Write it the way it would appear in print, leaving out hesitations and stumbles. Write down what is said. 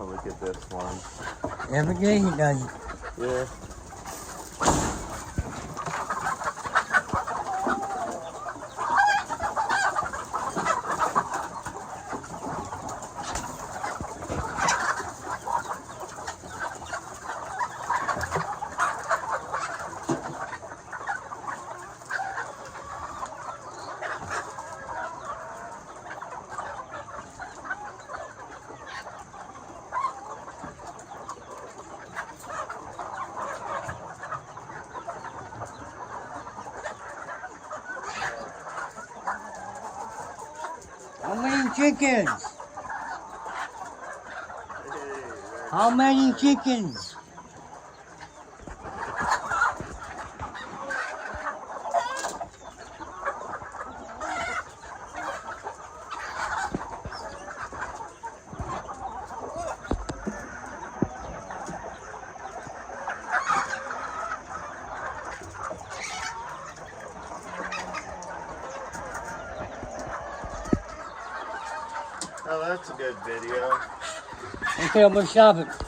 a look at this one. Every day he does it. Yeah. How many chickens? How many chickens? Oh, that's a good video. Okay, I'm gonna stop it.